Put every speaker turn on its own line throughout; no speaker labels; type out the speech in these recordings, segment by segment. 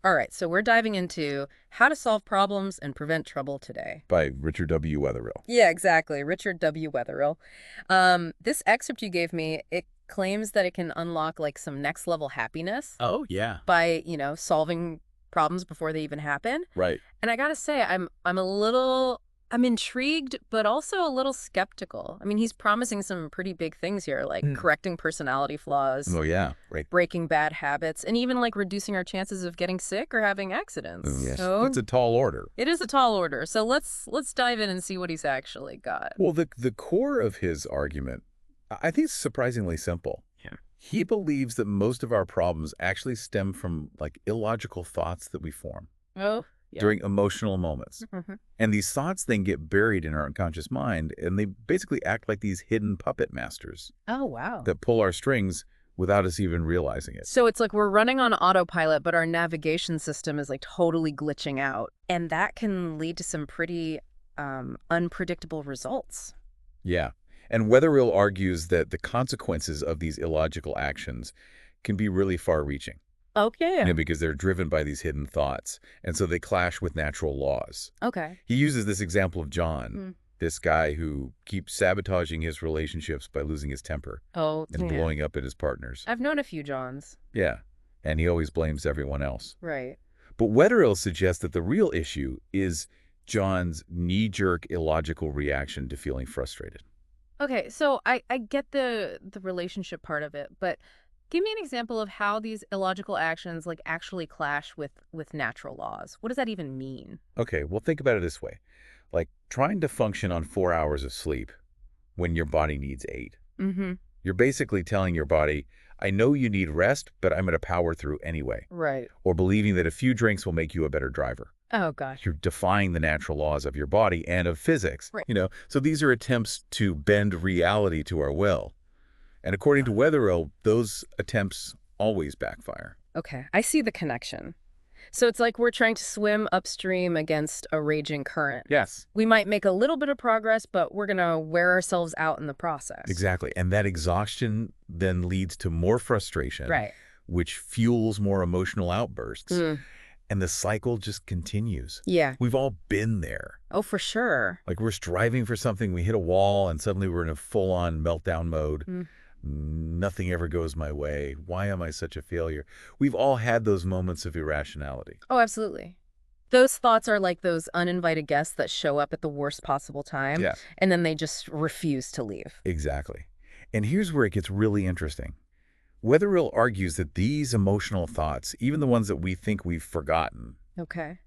All right, so we're diving into how to solve problems and prevent trouble today.
By Richard W. Wetherill.
Yeah, exactly. Richard W. Wetherill. This excerpt you gave me, it claims that it can unlock like some next level happiness
Oh, yeah.
by, solving problems before they even happen.
Right.
And I gotta say, I'm intrigued, but also a little skeptical. I mean, he's promising some pretty big things here, like
Mm.
correcting personality flaws,
Oh, yeah. Right.
breaking bad habits, and even like reducing our chances of getting sick or having accidents.
Yes.
So
It's a tall order.
it is a tall order. So let's dive in and see what he's actually got.
Well, the core of his argument, I think, is surprisingly simple.
Yeah.
He believes that most of our problems actually stem from like illogical thoughts that we form
Oh, yeah.
during emotional moments.
Mhm.
And these thoughts then get buried in our unconscious mind, and they basically act like these hidden puppet masters
Oh, wow.
that pull our strings without us even realizing it.
So it's like we're running on autopilot, but our navigation system is like totally glitching out. And that can lead to some pretty unpredictable results.
Yeah. And Wetherill argues that the consequences of these illogical actions can be really far-reaching,
Okay.
because they're driven by these hidden thoughts, and so they clash with natural laws.
Okay.
He uses this example of John,
Mm.
this guy who keeps sabotaging his relationships by losing his temper
Oh,
and
yeah.
blowing up at his partners.
I've known a few Johns.
Yeah, and he always blames everyone else.
Right.
But Wetherill suggests that the real issue is John's knee-jerk illogical reaction to feeling frustrated.
Okay, so I get the relationship part of it, but give me an example of how these illogical actions like actually clash with natural laws. What does that even mean?
Okay, well, think about it this way. Like trying to function on 4 hours of sleep when your body needs 8.
Mm-hmm.
You're basically telling your body, I know you need rest, but I'm going to power through anyway.
Right.
Or believing that a few drinks will make you a better driver.
Oh, gosh.
You're defying the natural laws of your body and of physics.
Right.
So these are attempts to bend reality to our will. And according to Wetherill, those attempts always backfire.
Okay, I see the connection. So it's like we're trying to swim upstream against a raging current.
Yes.
We might make a little bit of progress, but we're going to wear ourselves out in the process.
Exactly. And that exhaustion then leads to more frustration,
Right.
which fuels more emotional outbursts.
Mm.
And the cycle just continues.
Yeah.
We've all been there.
Oh, for sure.
Like we're striving for something, we hit a wall, and suddenly we're in a full-on meltdown mode.
Mm.
Nothing ever goes my way. Why am I such a failure? We've all had those moments of irrationality.
Oh, absolutely. Those thoughts are like those uninvited guests that show up at the worst possible time,
Yeah,
and then they just refuse to leave.
exactly. And here's where it gets really interesting. Wetherill argues that these emotional thoughts, even the ones that we think we've forgotten,
Okay.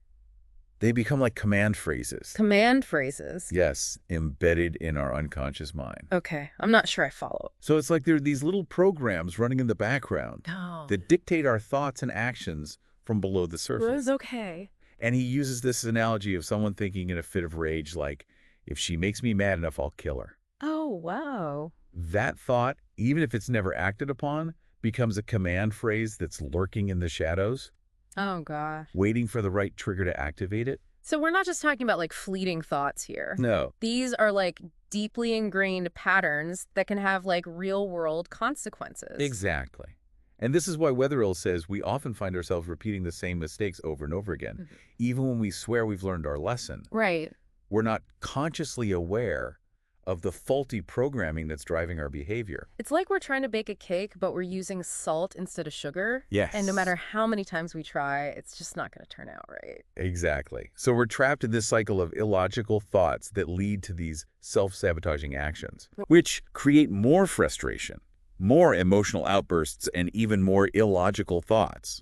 they become like command phrases.
Command phrases.
Yes, embedded in our unconscious mind.
Okay, I'm not sure I follow.
So it's like there are these little programs running in the background
Oh.
that dictate our thoughts and actions from below the
It
surface.
was okay.
And he uses this analogy of someone thinking in a fit of rage, like, if she makes me mad enough, I'll kill her.
Oh, wow.
That thought, even if it's never acted upon, becomes a command phrase that's lurking in the shadows,
Oh, gosh.
waiting for the right trigger to activate it.
So we're not just talking about like fleeting thoughts here.
No.
These are like deeply ingrained patterns that can have like real world consequences.
Exactly. And this is why Wetherill says we often find ourselves repeating the same mistakes over and over again.
Mhm.
Even when we swear we've learned our lesson,
Right.
we're not consciously aware of the faulty programming that's driving our behavior.
It's like we're trying to bake a cake, but we're using salt instead of sugar.
Yes.
And no matter how many times we try, it's just not going to turn out right.
Exactly. So we're trapped in this cycle of illogical thoughts that lead to these self-sabotaging actions, which create more frustration, more emotional outbursts, and even more illogical thoughts.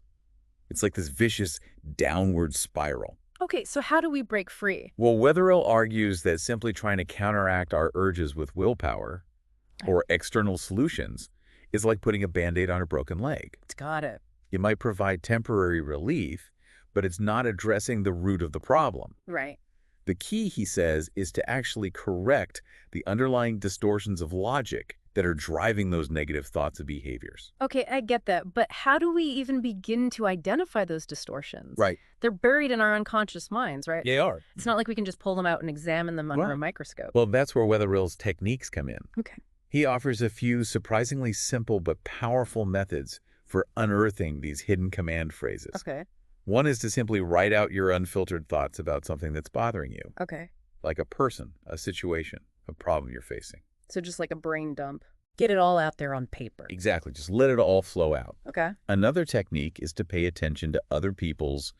It's like this vicious downward spiral.
Okay, so how do we break free?
Well, Wetherill argues that simply trying to counteract our urges with willpower or external solutions is like putting a Band-Aid on a broken leg.
Got it.
It might provide temporary relief, but it's not addressing the root of the problem.
Right.
The key, he says, is to actually correct the underlying distortions of logic that are driving those negative thoughts and behaviors.
Okay, I get that, but how do we even begin to identify those distortions?
Right.
They're buried in our unconscious minds, right?
They are.
It's not like we can just pull them out and examine them under
Right.
a microscope.
Well, that's where Wetherill's techniques come in.
Okay.
He offers a few surprisingly simple but powerful methods for unearthing these hidden command phrases.
Okay.
One is to simply write out your unfiltered thoughts about something that's bothering you,
Okay.
like a person, a situation, a problem you're facing.
So just like a brain dump. Get it all out there on paper.
Exactly. Just let it all flow out.
Okay.
Another technique is to pay attention to other people's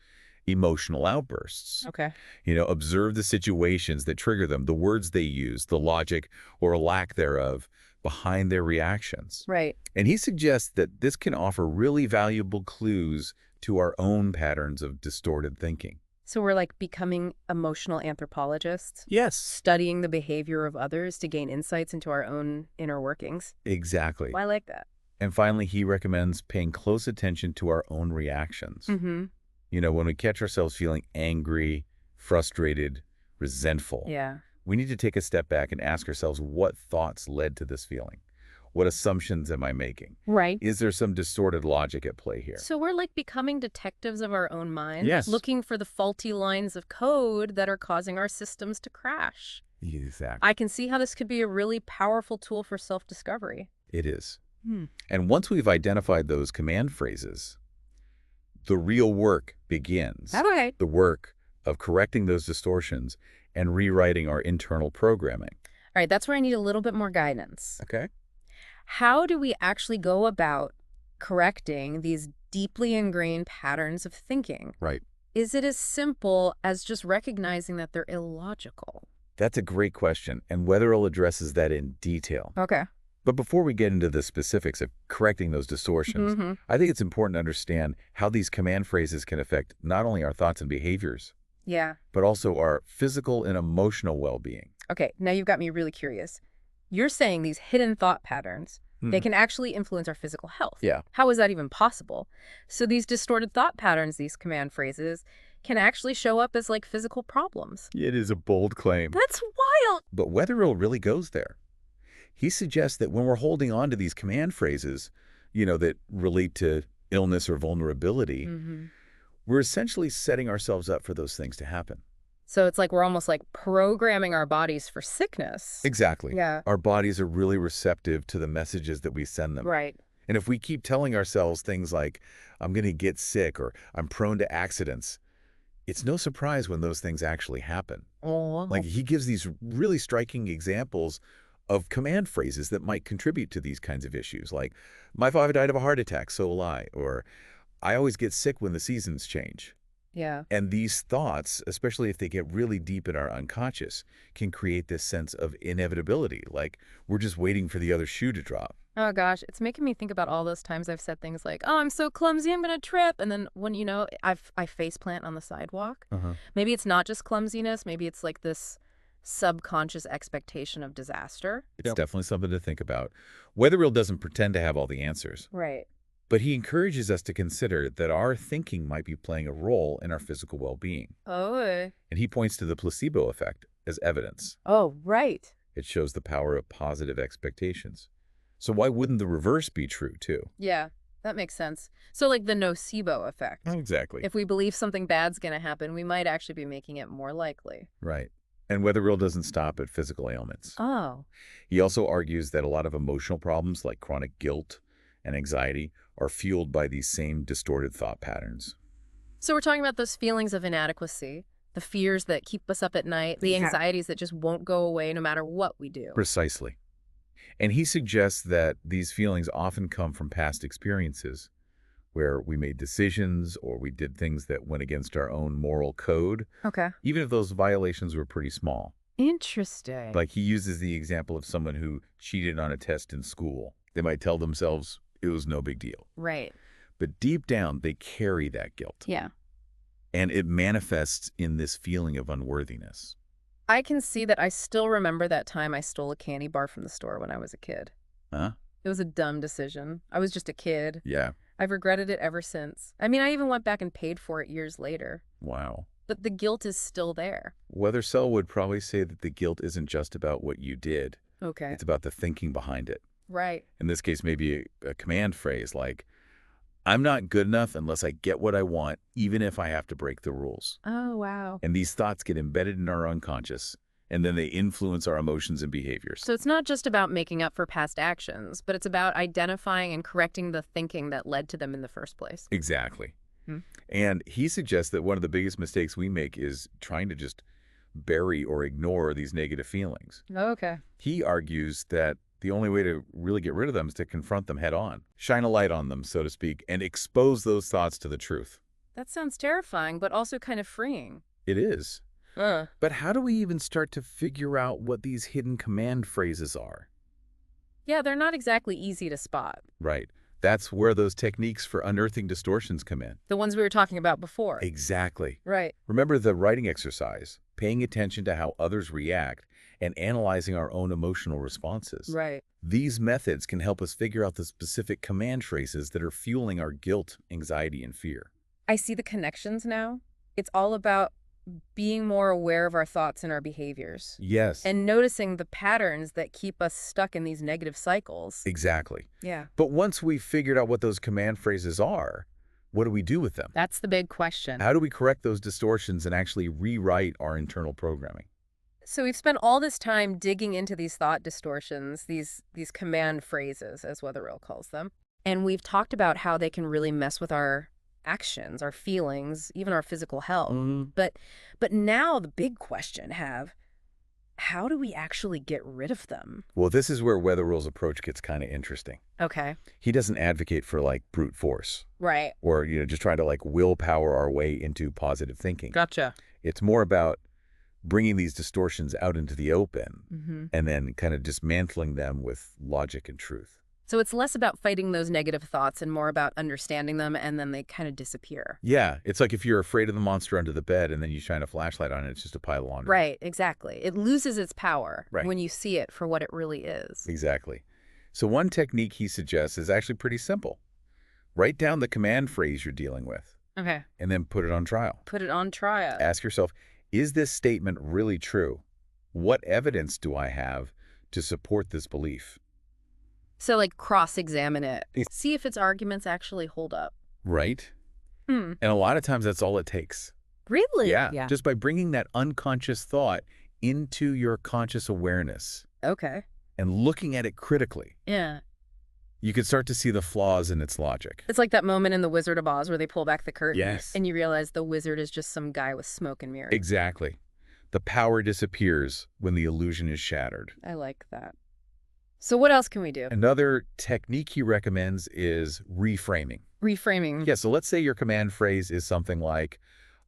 emotional outbursts.
Okay.
Observe the situations that trigger them, the words they use, the logic or lack thereof behind their reactions.
Right.
And he suggests that this can offer really valuable clues to our own patterns of distorted thinking.
So we're like becoming emotional anthropologists,
Yes.
studying the behavior of others to gain insights into our own inner workings.
Exactly.
Well, I like that.
And finally, he recommends paying close attention to our own reactions.
Mm-hmm.
When we catch ourselves feeling angry, frustrated, resentful,
Yeah.
we need to take a step back and ask ourselves what thoughts led to this feeling. What assumptions am I making?
Right.
Is there some distorted logic at play here?
So we're like becoming detectives of our own mind,
Yes.
looking for the faulty lines of code that are causing our systems to crash.
Exactly.
I can see how this could be a really powerful tool for self-discovery.
It is.
Hmm.
And once we've identified those command phrases, the real work begins.
Okay.
The work of correcting those distortions and rewriting our internal programming.
All right, that's where I need a little bit more guidance.
Okay.
How do we actually go about correcting these deeply ingrained patterns of thinking?
Right.
Is it as simple as just recognizing that they're illogical?
That's a great question, and Wetherill addresses that in detail.
Okay.
But before we get into the specifics of correcting those distortions,
Mm-hmm.
I think it's important to understand how these command phrases can affect not only our thoughts and behaviors,
Yeah.
but also our physical and emotional well-being.
Okay, now you've got me really curious. You're saying these hidden thought patterns, they can actually influence our physical health.
Yeah.
How is that even possible? So these distorted thought patterns, these command phrases, can actually show up as like physical problems.
It is a bold claim.
That's wild.
But Wetherill really goes there. He suggests that when we're holding on to these command phrases, that relate to illness or vulnerability,
Mm-hmm.
we're essentially setting ourselves up for those things to happen.
So it's like we're almost like programming our bodies for sickness.
Exactly.
Yeah.
Our bodies are really receptive to the messages that we send them.
Right.
And if we keep telling ourselves things like, I'm going to get sick or I'm prone to accidents, it's no surprise when those things actually happen.
Oh.
Like he gives these really striking examples of command phrases that might contribute to these kinds of issues, like, my father died of a heart attack, so will I, or I always get sick when the seasons change.
Yeah.
And these thoughts, especially if they get really deep in our unconscious, can create this sense of inevitability, like we're just waiting for the other shoe to drop.
Oh gosh, it's making me think about all those times I've said things like, "Oh, I'm so clumsy, I'm gonna trip," and then when I face plant on the sidewalk. Maybe it's not just clumsiness. Maybe it's like this subconscious expectation of disaster.
It's definitely something to think about. Wetherill doesn't pretend to have all the answers,
Right.
but he encourages us to consider that our thinking might be playing a role in our physical well-being.
Oh.
And he points to the placebo effect as evidence.
Oh, right.
It shows the power of positive expectations. So why wouldn't the reverse be true, too?
Yeah, that makes sense. So like the nocebo effect.
Exactly.
If we believe something bad's gonna happen, we might actually be making it more likely.
Right. And Wetherill doesn't stop at physical ailments.
Oh.
He also argues that a lot of emotional problems like chronic guilt and anxiety are fueled by these same distorted thought patterns.
So we're talking about those feelings of inadequacy, the fears that keep us up at night, the anxieties that just won't go away no matter what we do.
Precisely. And he suggests that these feelings often come from past experiences where we made decisions or we did things that went against our own moral code,
Okay.
even if those violations were pretty small.
Interesting.
Like he uses the example of someone who cheated on a test in school. They might tell themselves it was no big deal.
Right.
But deep down, they carry that guilt.
Yeah.
And it manifests in this feeling of unworthiness.
I can see that I still remember that time I stole a candy bar from the store when I was a kid.
Huh?
It was a dumb decision. I was just a kid.
Yeah.
I've regretted it ever since. I mean, I even went back and paid for it years later.
Wow.
But the guilt is still there.
Wetherill would probably say that the guilt isn't just about what you did.
Okay.
It's about the thinking behind it.
Right.
In this case, maybe a command phrase like, I'm not good enough unless I get what I want, even if I have to break the rules.
Oh, wow.
And these thoughts get embedded in our unconscious, and then they influence our emotions and behaviors.
So it's not just about making up for past actions, but it's about identifying and correcting the thinking that led to them in the first place.
Exactly.
Hmm.
And he suggests that one of the biggest mistakes we make is trying to just bury or ignore these negative feelings.
Okay.
He argues that the only way to really get rid of them is to confront them head on, shine a light on them, so to speak, and expose those thoughts to the truth.
That sounds terrifying, but also kind of freeing.
It is. But how do we even start to figure out what these hidden command phrases are?
Yeah, they're not exactly easy to spot.
Right. That's where those techniques for unearthing distortions come in.
The ones we were talking about before.
Exactly.
Right.
Remember the writing exercise, paying attention to how others react and analyzing our own emotional responses.
Right.
These methods can help us figure out the specific command phrases that are fueling our guilt, anxiety, and fear.
I see the connections now. It's all about being more aware of our thoughts and our behaviors.
Yes.
And noticing the patterns that keep us stuck in these negative cycles.
Exactly.
Yeah.
But once we've figured out what those command phrases are, what do we do with them?
That's the big question.
How do we correct those distortions and actually rewrite our internal programming?
So we've spent all this time digging into these thought distortions, these command phrases, as Wetherill calls them. And we've talked about how they can really mess with our actions, our feelings, even our physical health. But now the big question, how do we actually get rid of them?
Well, this is where Wetherill's approach gets kind of interesting.
Okay.
He doesn't advocate for like brute force
Right.
or, just trying to like willpower our way into positive thinking.
Gotcha.
It's more about bringing these distortions out into the open and then kind of dismantling them with logic and truth.
So it's less about fighting those negative thoughts and more about understanding them, and then they kind of disappear.
Yeah, it's like if you're afraid of the monster under the bed and then you shine a flashlight on it, it's just a pile of laundry.
Right, exactly. It loses its power
Right.
when you see it for what it really is.
Exactly. So one technique he suggests is actually pretty simple. Write down the command phrase you're dealing with
Okay.
and then put it on trial.
Put it on trial.
Ask yourself, is this statement really true? What evidence do I have to support this belief?
So, like, cross-examine it. See if its arguments actually hold up.
Right? And a lot of times that's all it takes.
Really?
Yeah. Just by bringing that unconscious thought into your conscious awareness
Okay.
and looking at it critically,
Yeah.
you can start to see the flaws in its logic.
It's like that moment in The Wizard of Oz where they pull back the curtain.
Yes.
And you realize the wizard is just some guy with smoke and mirrors.
Exactly. The power disappears when the illusion is shattered.
I like that. So what else can we do?
Another technique he recommends is reframing.
Reframing.
Yeah, so let's say your command phrase is something like,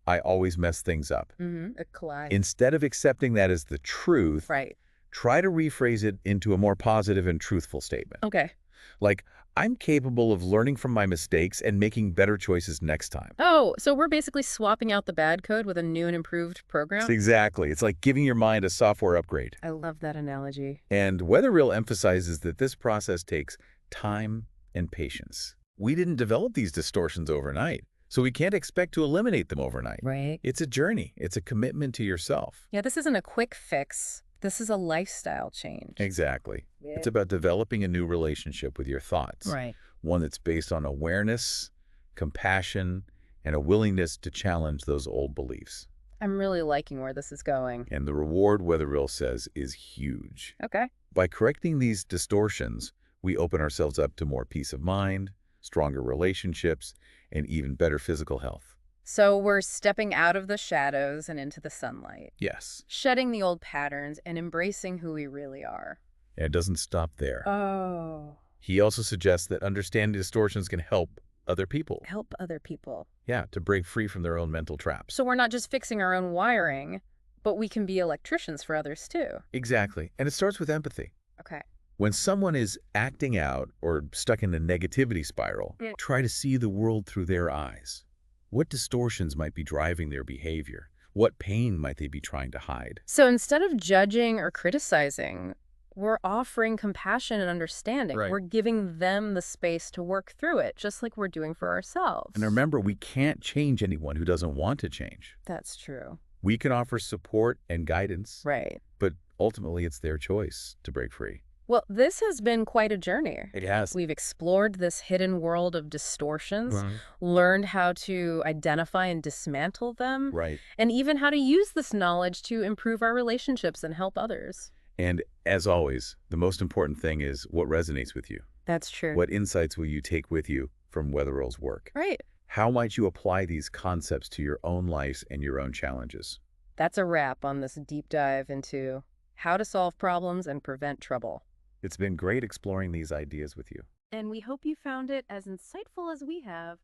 I always mess things up.
A collide.
Instead of accepting that as the truth,
Right.
try to rephrase it into a more positive and truthful statement.
Okay.
Like, I'm capable of learning from my mistakes and making better choices next time.
Oh, so we're basically swapping out the bad code with a new and improved program?
Exactly. It's like giving your mind a software upgrade.
I love that analogy.
And Wetherill emphasizes that this process takes time and patience. We didn't develop these distortions overnight, so we can't expect to eliminate them overnight.
Right.
It's a journey. It's a commitment to yourself.
Yeah, this isn't a quick fix. This is a lifestyle change.
Exactly.
Yeah.
It's about developing a new relationship with your thoughts.
Right.
One that's based on awareness, compassion, and a willingness to challenge those old beliefs.
I'm really liking where this is going.
And the reward, Wetherill says, is huge.
Okay.
By correcting these distortions, we open ourselves up to more peace of mind, stronger relationships, and even better physical health.
So we're stepping out of the shadows and into the sunlight.
Yes.
Shedding the old patterns and embracing who we really are.
And it doesn't stop there.
Oh.
He also suggests that understanding distortions can help other people.
Help other people.
Yeah, to break free from their own mental traps.
So we're not just fixing our own wiring, but we can be electricians for others too.
Exactly. And it starts with empathy.
Okay.
When someone is acting out or stuck in a negativity spiral, try to see the world through their eyes. What distortions might be driving their behavior? What pain might they be trying to hide?
So instead of judging or criticizing, we're offering compassion and understanding.
Right.
We're giving them the space to work through it, just like we're doing for ourselves.
And remember, we can't change anyone who doesn't want to change.
That's true.
We can offer support and guidance,
Right.
but ultimately it's their choice to break free.
Well, this has been quite a journey.
It has.
We've explored this hidden world of distortions,
Right.
learned how to identify and dismantle them,
Right.
and even how to use this knowledge to improve our relationships and help others.
And as always, the most important thing is what resonates with you.
That's true.
What insights will you take with you from Wetherill's work?
Right.
How might you apply these concepts to your own life and your own challenges?
That's a wrap on this deep dive into how to solve problems and prevent trouble.
It's been great exploring these ideas with you.
And we hope you found it as insightful as we have.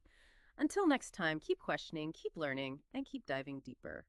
Until next time, keep questioning, keep learning, and keep diving deeper.